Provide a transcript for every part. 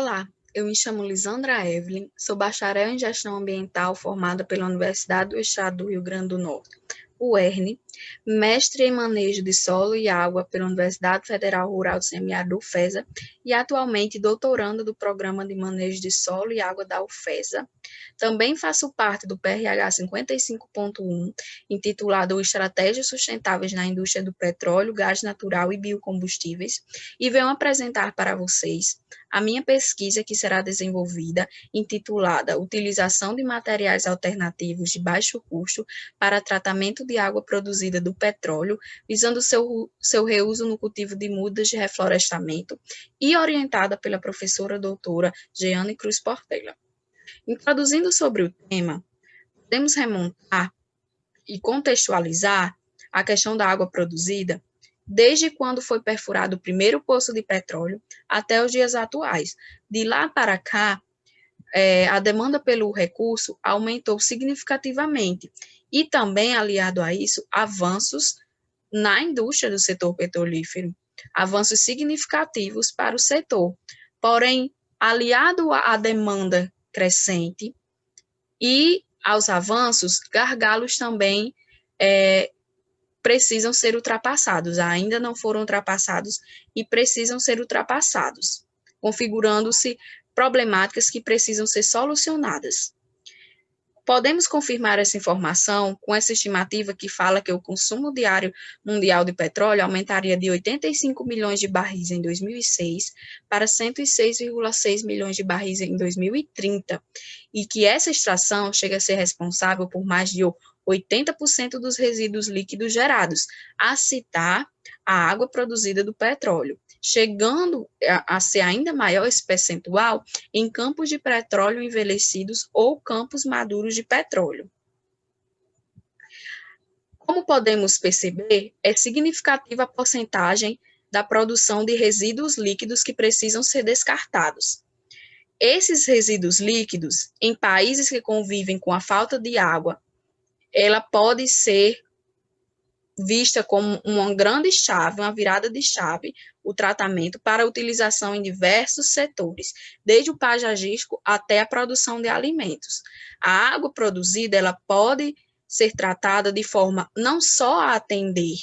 Olá, eu me chamo Lisandra Evelyn, sou bacharel em Gestão Ambiental formada pela Universidade do Estado do Rio Grande do Norte, UERN, mestre em Manejo de Solo e Água pela Universidade Federal Rural do Semiárido UFESA e atualmente doutoranda do Programa de Manejo de Solo e Água da UFESA. Também faço parte do PRH 55.1, intitulado Estratégias Sustentáveis na Indústria do Petróleo, Gás Natural e Biocombustíveis, e venho apresentar para vocês a minha pesquisa que será desenvolvida, intitulada Utilização de Materiais Alternativos de Baixo Custo para Tratamento de Água Produzida do Petróleo, visando seu reuso no cultivo de mudas de reflorestamento, e orientada pela professora doutora Jeane Cruz Portela. Introduzindo sobre o tema, podemos remontar e contextualizar a questão da água produzida desde quando foi perfurado o primeiro poço de petróleo até os dias atuais. De lá para cá, a demanda pelo recurso aumentou significativamente e também, aliado a isso, avanços na indústria do setor petrolífero, avanços significativos para o setor. Porém, aliado à demanda crescente e aos avanços, gargalos também precisam ser ultrapassados, ainda não foram ultrapassados e precisam ser ultrapassados, configurando-se problemáticas que precisam ser solucionadas. Podemos confirmar essa informação com essa estimativa que fala que o consumo diário mundial de petróleo aumentaria de 85 milhões de barris em 2006 para 106,6 milhões de barris em 2030, e que essa extração chega a ser responsável por mais de 80% dos resíduos líquidos gerados, a citar a água produzida do petróleo, chegando a ser ainda maior esse percentual em campos de petróleo envelhecidos ou campos maduros de petróleo. Como podemos perceber, é significativa a porcentagem da produção de resíduos líquidos que precisam ser descartados. Esses resíduos líquidos, em países que convivem com a falta de água, ela pode ser vista como uma grande chave, uma virada de chave, o tratamento para utilização em diversos setores, desde o paisajístico até a produção de alimentos. A água produzida, ela pode ser tratada de forma não só a atender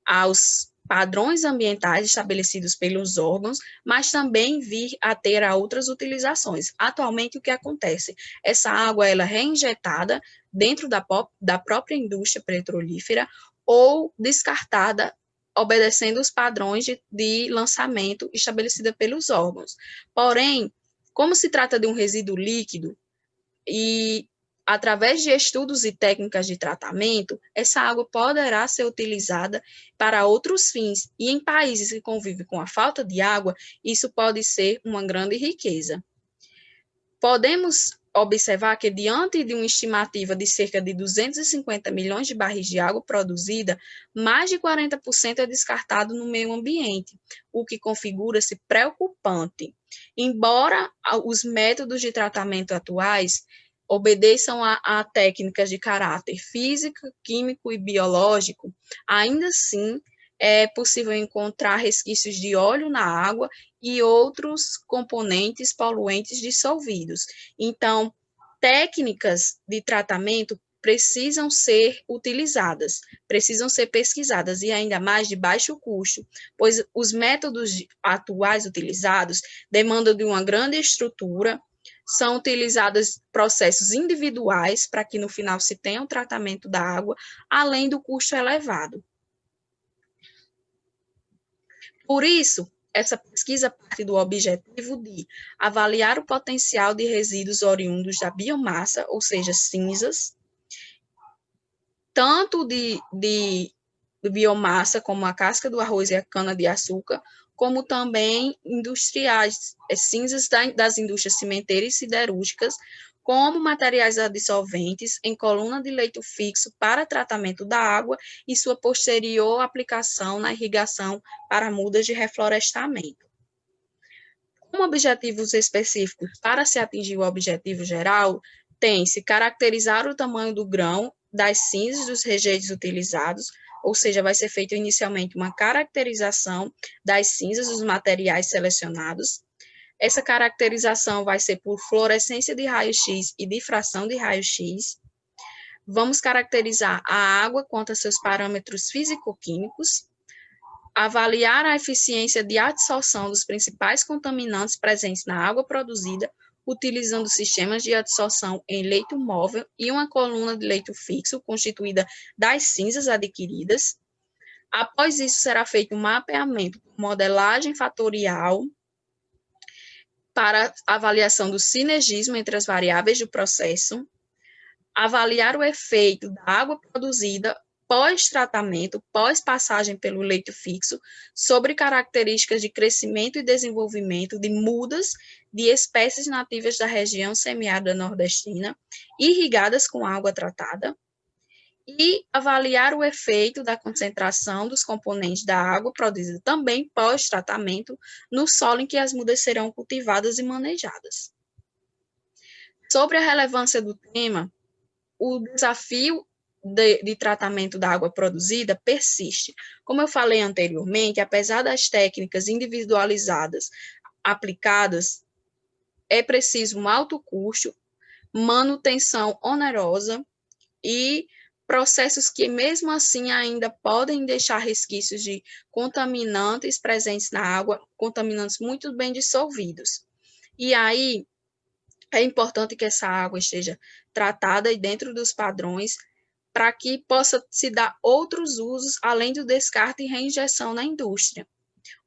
aos padrões ambientais estabelecidos pelos órgãos, mas também vir a ter a outras utilizações. Atualmente, o que acontece? Essa água ela é reinjetada dentro da própria indústria petrolífera ou descartada, obedecendo os padrões de lançamento estabelecidos pelos órgãos. Porém, como se trata de um resíduo líquido e através de estudos e técnicas de tratamento, essa água poderá ser utilizada para outros fins, e em países que convivem com a falta de água, isso pode ser uma grande riqueza. Podemos observar que, diante de uma estimativa de cerca de 250 milhões de barris de água produzida, mais de 40% é descartado no meio ambiente, o que configura-se preocupante. Embora os métodos de tratamento atuais obedeçam a técnicas de caráter físico, químico e biológico, ainda assim é possível encontrar resquícios de óleo na água e outros componentes poluentes dissolvidos. Então, técnicas de tratamento precisam ser utilizadas, precisam ser pesquisadas, e ainda mais de baixo custo, pois os métodos atuais utilizados demandam de uma grande estrutura, são utilizados processos individuais para que no final se tenha um tratamento da água, além do custo elevado. Por isso, essa pesquisa parte do objetivo de avaliar o potencial de resíduos oriundos da biomassa, ou seja, cinzas, tanto de biomassa, como a casca do arroz e a cana-de-açúcar, como também industriais, cinzas das indústrias cimenteiras e siderúrgicas, como materiais adsorventes em coluna de leito fixo para tratamento da água e sua posterior aplicação na irrigação para mudas de reflorestamento. Como objetivos específicos para se atingir o objetivo geral, tem-se caracterizar o tamanho do grão das cinzas dos rejeitos utilizados, ou seja, vai ser feita inicialmente uma caracterização das cinzas dos materiais selecionados, Essa caracterização vai ser por fluorescência de raio-x e difração de raio-x. Vamos caracterizar a água quanto a seus parâmetros físico-químicos, avaliar a eficiência de adsorção dos principais contaminantes presentes na água produzida, utilizando sistemas de adsorção em leito móvel e uma coluna de leito fixo, constituída das cinzas adquiridas. Após isso, será feito um mapeamento por modelagem fatorial para avaliação do sinergismo entre as variáveis do processo, avaliar o efeito da água produzida pós-tratamento, pós-passagem pelo leito fixo, sobre características de crescimento e desenvolvimento de mudas de espécies nativas da região semiárida nordestina, irrigadas com água tratada, e avaliar o efeito da concentração dos componentes da água produzida também pós-tratamento no solo em que as mudas serão cultivadas e manejadas. Sobre a relevância do tema, o desafio de tratamento da água produzida persiste. Como eu falei anteriormente, apesar das técnicas individualizadas aplicadas, é preciso um alto custo, manutenção onerosa e processos que, mesmo assim, ainda podem deixar resquícios de contaminantes presentes na água, contaminantes muito bem dissolvidos. E aí, é importante que essa água esteja tratada e dentro dos padrões para que possa se dar outros usos, além do descarte e reinjeção na indústria.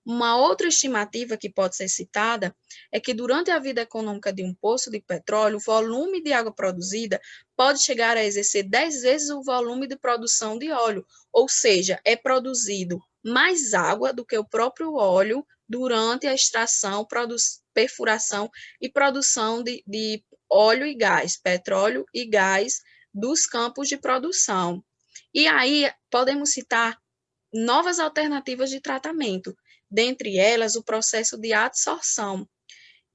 Uma outra estimativa que pode ser citada é que durante a vida econômica de um poço de petróleo, o volume de água produzida pode chegar a exercer 10 vezes o volume de produção de óleo, ou seja, é produzido mais água do que o próprio óleo durante a extração, perfuração e produção de óleo e gás, petróleo e gás dos campos de produção. E aí podemos citar novas alternativas de tratamento, dentre elas o processo de adsorção,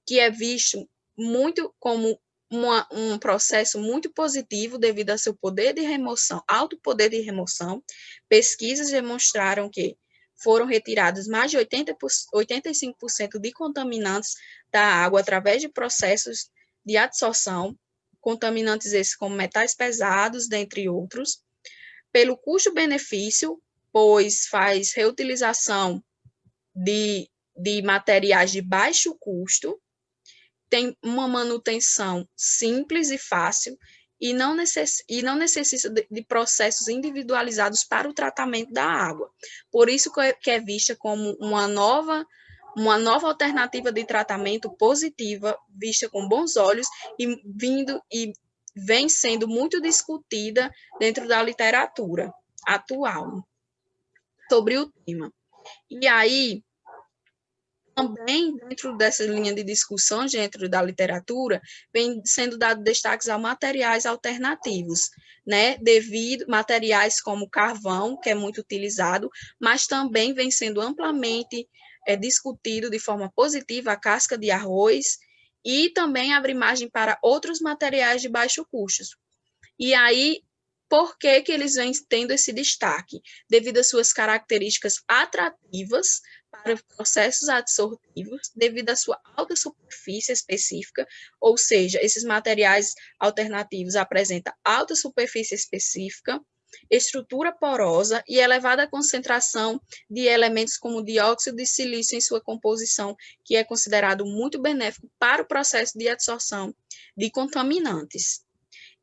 que é visto muito como um processo muito positivo devido ao seu poder de remoção, alto poder de remoção. Pesquisas demonstraram que foram retirados mais de 85% de contaminantes da água através de processos de adsorção, contaminantes esses como metais pesados, dentre outros, pelo custo-benefício, pois faz reutilização de materiais de baixo custo, tem uma manutenção simples e fácil e não necessita de processos individualizados para o tratamento da água. Por isso que é vista como uma nova alternativa de tratamento positiva, vista com bons olhos e vem sendo muito discutida dentro da literatura atual sobre o tema. E aí, também, dentro dessa linha de discussão dentro da literatura, vem sendo dado destaques a materiais alternativos, né, devido materiais como carvão, que é muito utilizado, mas também vem sendo amplamente discutido de forma positiva a casca de arroz e também abre margem para outros materiais de baixo custo. E aí, por que que eles vêm tendo esse destaque? Devido às suas características atrativas para processos adsortivos, devido à sua alta superfície específica, ou seja, esses materiais alternativos apresentam alta superfície específica, estrutura porosa e elevada concentração de elementos como dióxido de silício em sua composição, que é considerado muito benéfico para o processo de adsorção de contaminantes.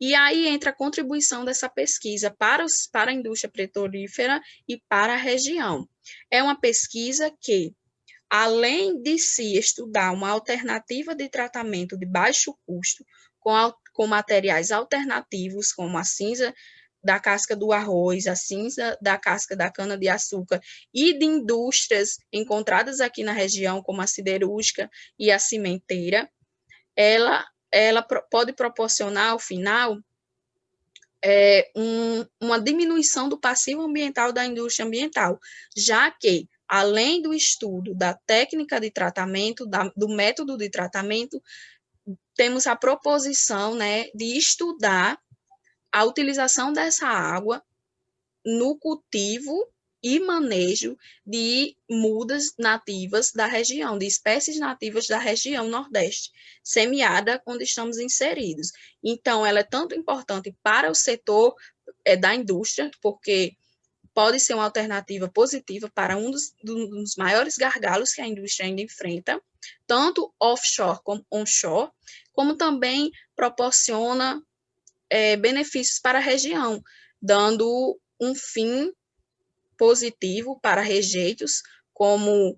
E aí entra a contribuição dessa pesquisa para a indústria petrolífera e para a região. É uma pesquisa que, além de se estudar uma alternativa de tratamento de baixo custo, com materiais alternativos, como a cinza da casca do arroz, a cinza da casca da cana-de-açúcar, e de indústrias encontradas aqui na região, como a siderúrgica e a cimenteira, ela pode proporcionar, ao final, uma diminuição do passivo ambiental da indústria ambiental, já que, além do estudo da técnica de tratamento, do método de tratamento, temos a proposição, né, de estudar a utilização dessa água no cultivo e manejo de mudas nativas da região, de espécies nativas da região Nordeste, semiária onde estamos inseridos. Então, ela é tanto importante para o setor da indústria, porque pode ser uma alternativa positiva para um dos maiores gargalos que a indústria ainda enfrenta, tanto offshore como onshore, como também proporciona benefícios para a região, dando um fim positivo para rejeitos, como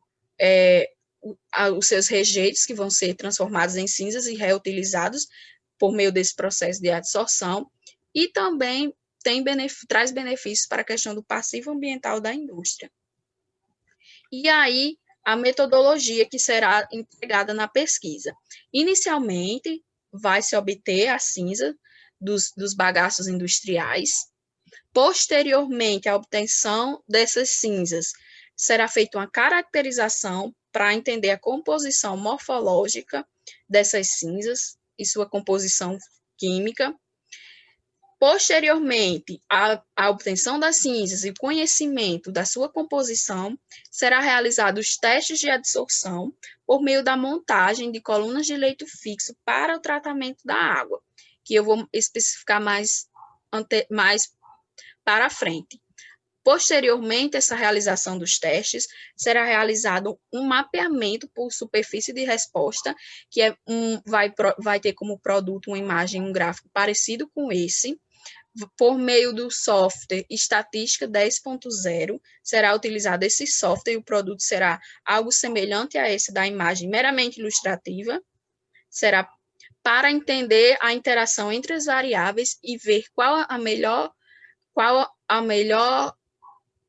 os seus rejeitos que vão ser transformados em cinzas e reutilizados por meio desse processo de adsorção, e também traz benefícios para a questão do passivo ambiental da indústria. E aí, a metodologia que será empregada na pesquisa. Inicialmente, vai se obter a cinza dos bagaços industriais. Posteriormente à obtenção dessas cinzas, será feita uma caracterização para entender a composição morfológica dessas cinzas e sua composição química. Posteriormente à obtenção das cinzas e conhecimento da sua composição, será realizado os testes de adsorção por meio da montagem de colunas de leito fixo para o tratamento da água, que eu vou especificar mais para frente. Posteriormente, essa realização dos testes, será realizado um mapeamento por superfície de resposta, que vai ter como produto uma imagem, um gráfico parecido com esse, por meio do software Estatística 10.0, será utilizado esse software e o produto será algo semelhante a esse da imagem meramente ilustrativa, será para entender a interação entre as variáveis e ver qual a melhor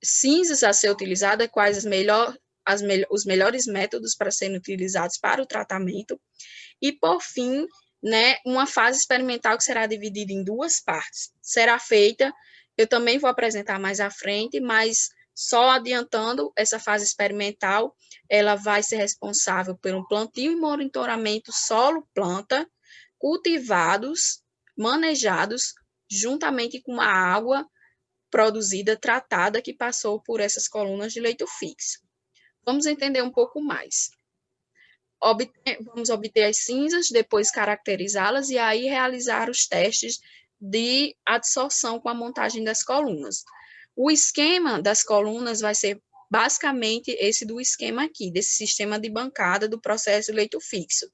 cinzas a ser utilizada, quais os melhores métodos para serem utilizados para o tratamento, e, por fim, uma fase experimental que será dividida em duas partes. Será feita, eu também vou apresentar mais à frente, mas só adiantando, essa fase experimental, ela vai ser responsável pelo plantio e monitoramento solo-planta, cultivados, manejados, juntamente com a água produzida, tratada, que passou por essas colunas de leito fixo. Vamos entender um pouco mais. Vamos obter as cinzas, depois caracterizá-las e aí realizar os testes de adsorção com a montagem das colunas. O esquema das colunas vai ser basicamente esse do esquema aqui, desse sistema de bancada do processo de leito fixo.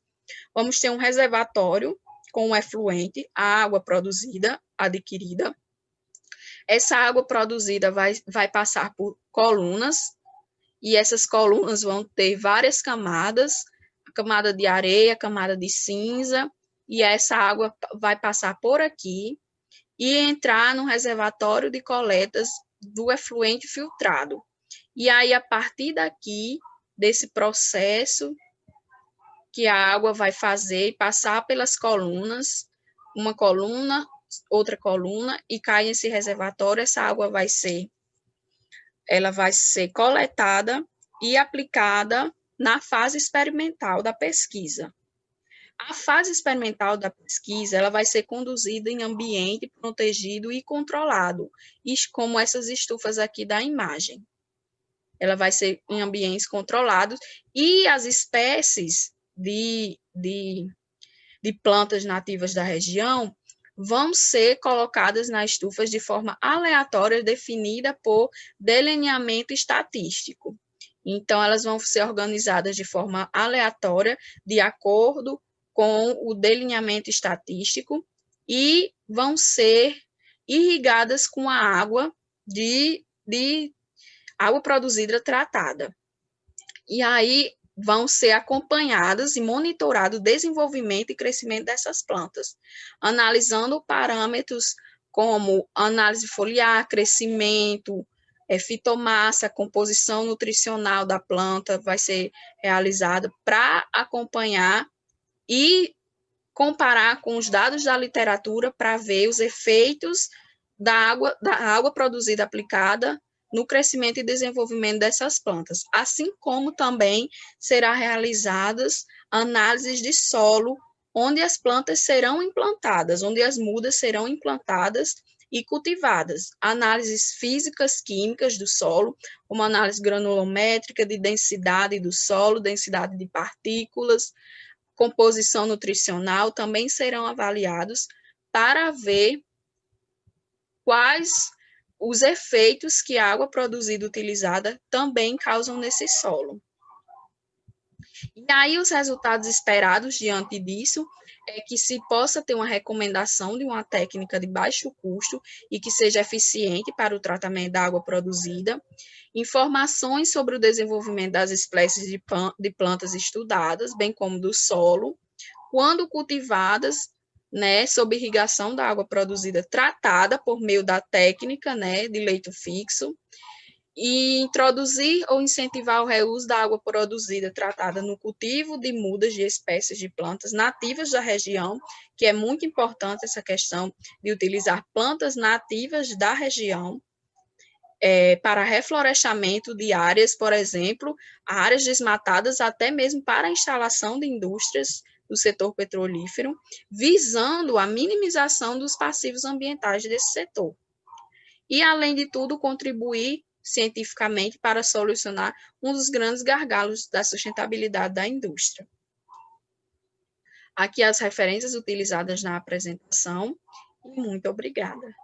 Vamos ter um reservatório com um efluente, a água produzida, adquirida. Essa água produzida vai passar por colunas, e essas colunas vão ter várias camadas, a camada de areia, a camada de cinza, e essa água vai passar por aqui e entrar no reservatório de coletas do efluente filtrado. E aí, a partir daqui, desse processo que a água vai fazer, passar pelas colunas, uma coluna, outra coluna, e cai nesse reservatório, essa água vai ser coletada e aplicada na fase experimental da pesquisa. A fase experimental da pesquisa, ela vai ser conduzida em ambiente protegido e controlado, como essas estufas aqui da imagem. Ela vai ser em ambientes controlados, e as espécies de plantas nativas da região vão ser colocadas nas estufas de forma aleatória, definida por delineamento estatístico. Então, elas vão ser organizadas de forma aleatória, de acordo com o delineamento estatístico, e vão ser irrigadas com a água de água produzida tratada. E aí vão ser acompanhadas e monitorado o desenvolvimento e crescimento dessas plantas, analisando parâmetros como análise foliar, crescimento, fitomassa, composição nutricional da planta, vai ser realizada para acompanhar e comparar com os dados da literatura para ver os efeitos da água produzida aplicada no crescimento e desenvolvimento dessas plantas, assim como também será realizadas análises de solo, onde as plantas serão implantadas, onde as mudas serão implantadas, e cultivadas. Análises físicas, químicas do solo, como análise granulométrica de densidade do solo, densidade de partículas, composição nutricional, também serão avaliados para ver quais os efeitos que a água produzida utilizada também causam nesse solo. E aí, os resultados esperados diante disso é que se possa ter uma recomendação de uma técnica de baixo custo e que seja eficiente para o tratamento da água produzida, informações sobre o desenvolvimento das espécies de plantas estudadas, bem como do solo, quando cultivadas, né, sob irrigação da água produzida tratada por meio da técnica, né, de leito fixo, e introduzir ou incentivar o reuso da água produzida tratada no cultivo de mudas de espécies de plantas nativas da região, que é muito importante essa questão de utilizar plantas nativas da região, para reflorestamento de áreas, por exemplo, áreas desmatadas, até mesmo para a instalação de indústrias do setor petrolífero, visando a minimização dos passivos ambientais desse setor. E, além de tudo, contribuir cientificamente para solucionar um dos grandes gargalos da sustentabilidade da indústria. Aqui as referências utilizadas na apresentação, e muito obrigada.